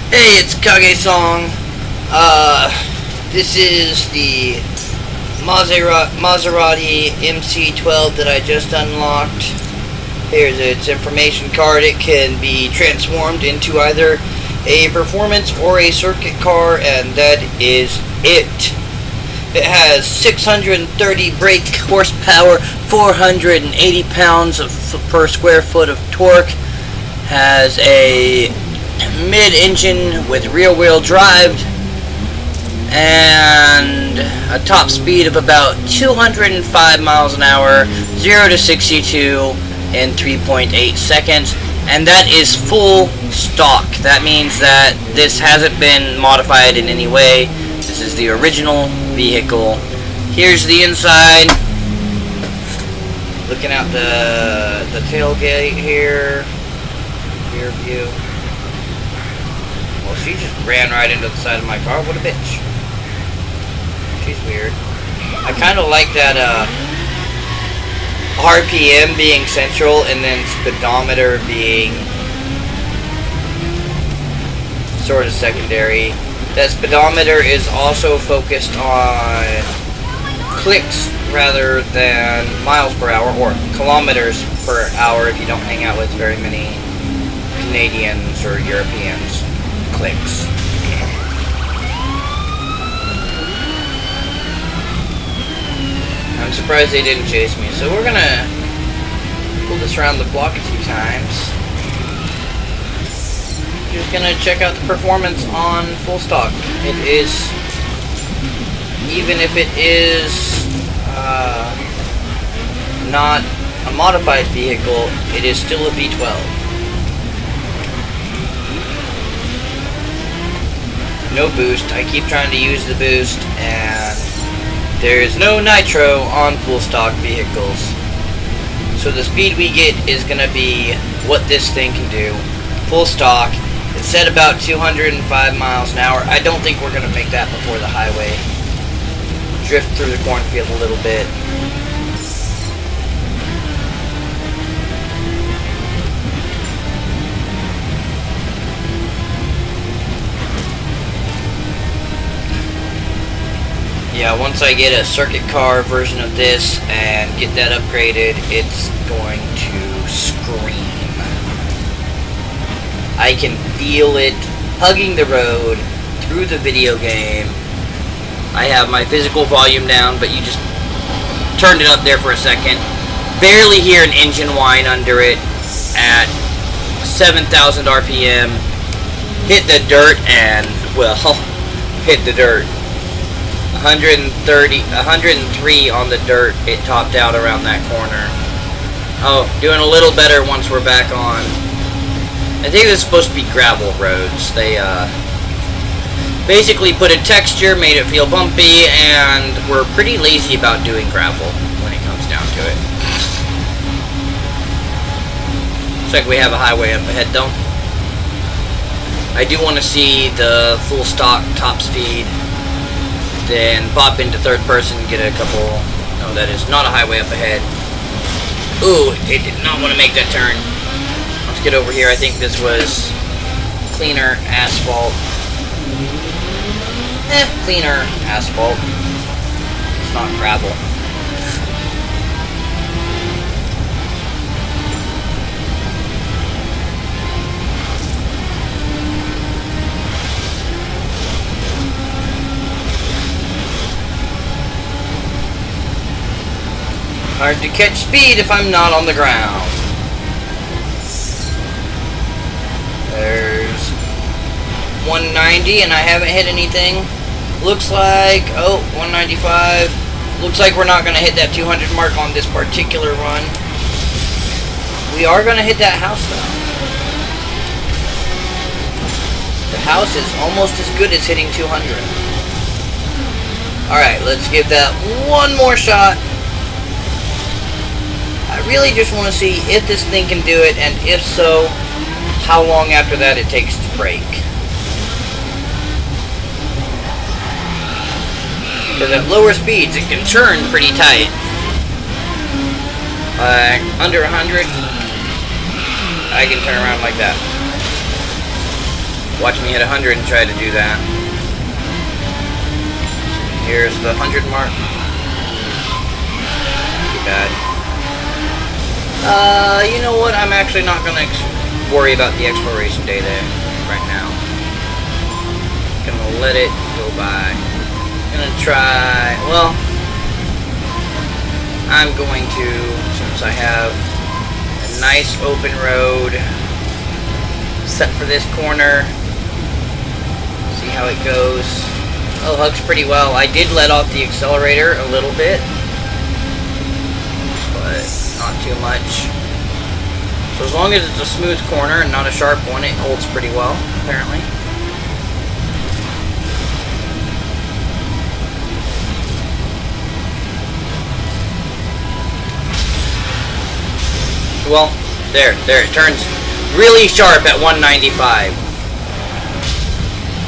Hey, it's KageNoctuumGaming. This is the Maserati MC12 that I just unlocked. Here's its information card. It can be transformed into either a performance or a circuit car, and that is it. It has 630 brake horsepower, 480 pounds per square foot of torque, has a mid-engine with rear-wheel drive, and a top speed of about 205 miles an hour, 0 to 62 in 3.8 seconds, and that is full stock. That means that this hasn't been modified in any way. This is the original vehicle. Here's the inside. Looking out the tailgate here. Rear view. Well, she just ran right into the side of my car. What a bitch. She's weird. I kind of like that RPM being central and then speedometer being sort of secondary. That speedometer is also focused on clicks rather than miles per hour, or kilometers per hour if you don't hang out with very many Canadians or Europeans. Clicks. I'm surprised they didn't chase me, so we're gonna pull this around the block a few times. Just gonna check out the performance on full stock. It is, even if it is not a modified vehicle, it is still a V12. No boost. I keep trying to use the boost, and there is no nitro on full stock vehicles. So the speed we get is going to be what this thing can do. Full stock. It's set about 205 miles an hour. I don't think we're going to make that before the highway. Drift through the cornfield a little bit. Yeah, once I get a circuit car version of this and get that upgraded, it's going to scream. I can feel it hugging the road through the video game. I have my physical volume down, but you just turned it up there for a second. Barely hear an engine whine under it at 7,000 RPM. Hit the dirt and, well, hit the dirt. 103 on the dirt. It topped out around that corner. Oh, doing a little better once we're back on. I think this is supposed to be gravel roads. They basically put a texture, made it feel bumpy, and we're pretty lazy about doing gravel when it comes down to it. Looks like we have a highway up ahead though. I do want to see the full stock top speed, then pop into third person, get a couple. No, that is not a highway up ahead. Ooh, it did not want to make that turn. Let's get over here. I think this was cleaner asphalt. Cleaner asphalt. It's not gravel. Hard to catch speed if I'm not on the ground. There's 190 and I haven't hit anything. Looks like, oh, 195. Looks like we're not going to hit that 200 mark on this particular run. We are going to hit that house though. The house is almost as good as hitting 200. Alright, let's give that one more shot. I really just want to see if this thing can do it, and if so, how long after that it takes to break. Because at lower speeds it can turn pretty tight. Under 100, I can turn around like that. Watch me hit 100 and try to do that. Here's the 100 mark. Too bad. You know what? I'm actually not going to worry about the exploration day there right now. Gonna let it go by. Gonna try. Well, I'm going to, since I have a nice open road set for this corner, see how it goes. Oh, hugs pretty well. I did let off the accelerator a little bit, but not too much. So as long as it's a smooth corner and not a sharp one, it holds pretty well, apparently. Well, there, it turns really sharp at 195.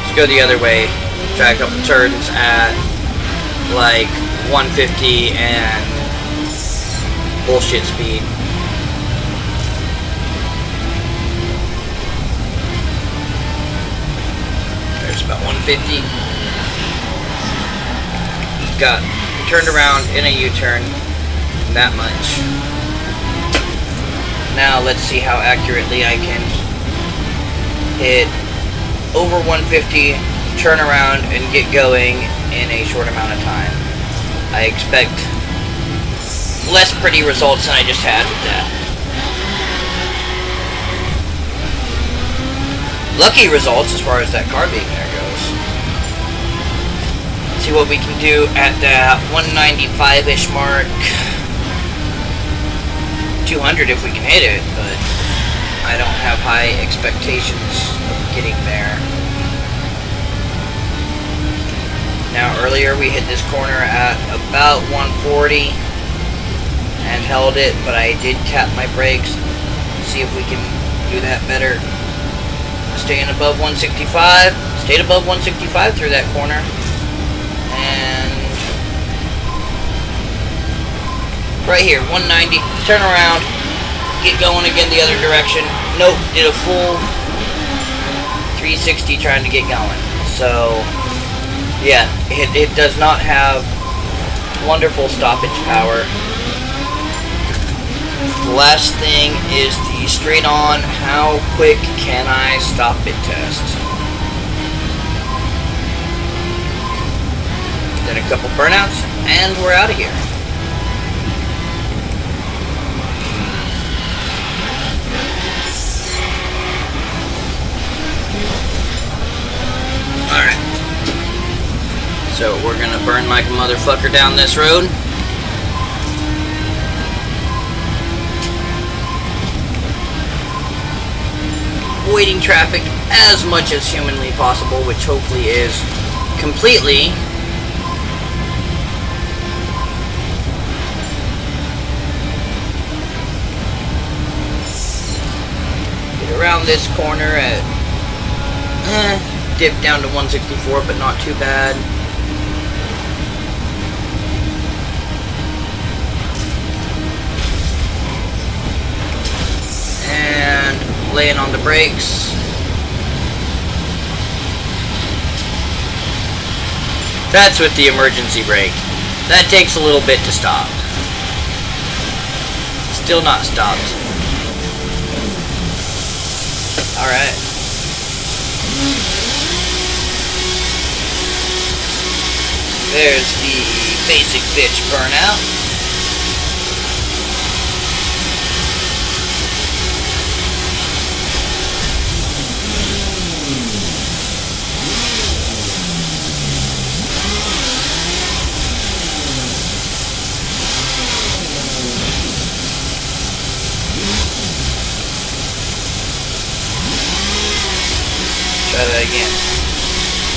Let's go the other way. Try a couple turns at like 150 and bullshit speed. There's about 150. Got turned around in a U-turn. That much. Now let's see how accurately I can hit over 150, turn around, and get going in a short amount of time. I expect less pretty results than I just had with that. Lucky results as far as that car being there goes. Let's see what we can do at that 195-ish mark. 200 if we can hit it, but I don't have high expectations of getting there. Now earlier we hit this corner at about 140 and held it, but I did tap my brakes. See if we can do that better. Staying above 165. Stayed above 165 through that corner. And right here, 190, turn around, get going again the other direction. Nope, did a full 360 trying to get going. So, yeah, it does not have wonderful stoppage power. The last thing is the straight on, how quick can I stop it test. Then a couple burnouts, and we're out of here. Alright. So we're gonna burn like a motherfucker down this road. Avoiding traffic as much as humanly possible, which hopefully is completely. Get around this corner at dip down to 164, but not too bad. And laying on the brakes. That's with the emergency brake. That takes a little bit to stop. Still not stopped. Alright. There's the basic bitch burnout. Try that again.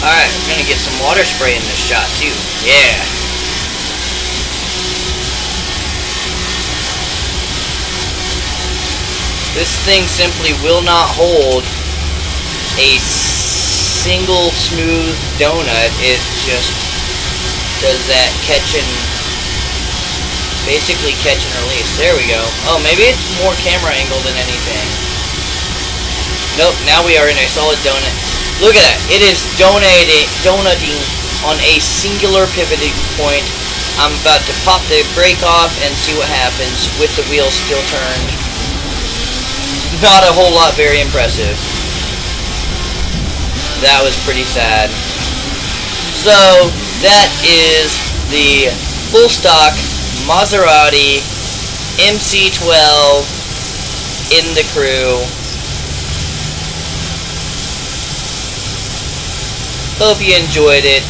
Alright, we're gonna get some water spray in this shot too. Yeah. This thing simply will not hold a single smooth donut. It just does that basically catch and release. There we go. Oh, maybe it's more camera angle than anything. Nope, now we are in a solid donut. Look at that. It is donating on a singular pivoting point. I'm about to pop the brake off and see what happens with the wheels still turned. Not a whole lot very impressive. That was pretty sad. So, that is the full stock Maserati MC12 in the crew. Hope you enjoyed it.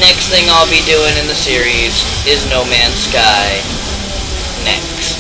Next thing I'll be doing in the series is No Man's Sky. Next.